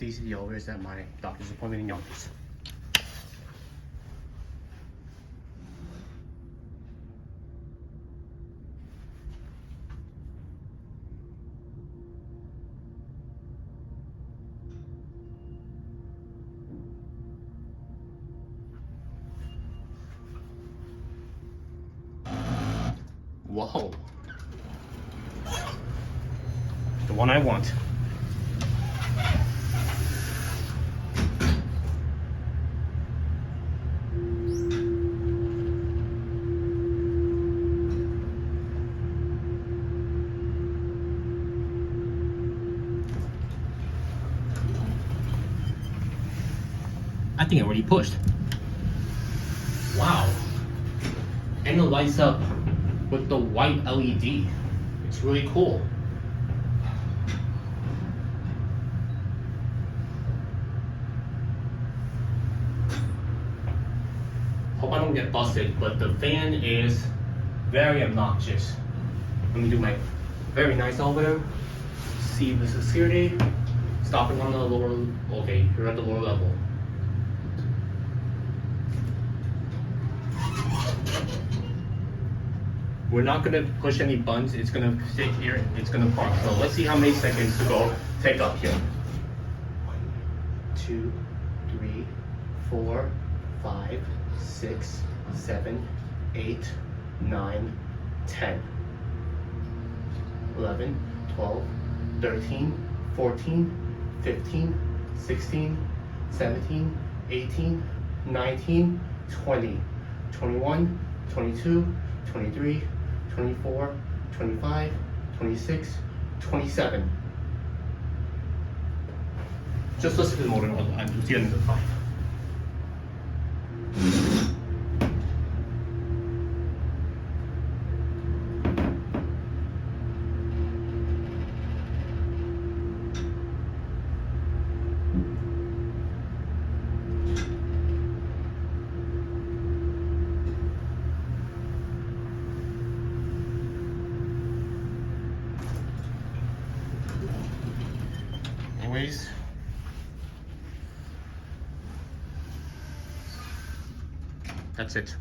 these are the elevators at my doctor's appointment in Yonkers. Whoa. The one I want. I think it already pushed. Wow. And it lights up with the white LED. It's really cool. Hope I don't get busted, but the fan is very obnoxious. Let me do my very nice elevator. See the security. Stopping on the lower, okay, you're at the lower level. We're not gonna push any buttons, it's gonna sit here, it's gonna park. So let's see how many seconds to go take up here. 1, 2, 3, 4, 5, 6, 7, 8, 9, 10, 11, 12, 13, 14, 15, 16, 17, 18, 19, 20, 21, 22, 23, 24, 25, 26, 27. Just listen to the motor and see it in the 5. Anyways, that's it.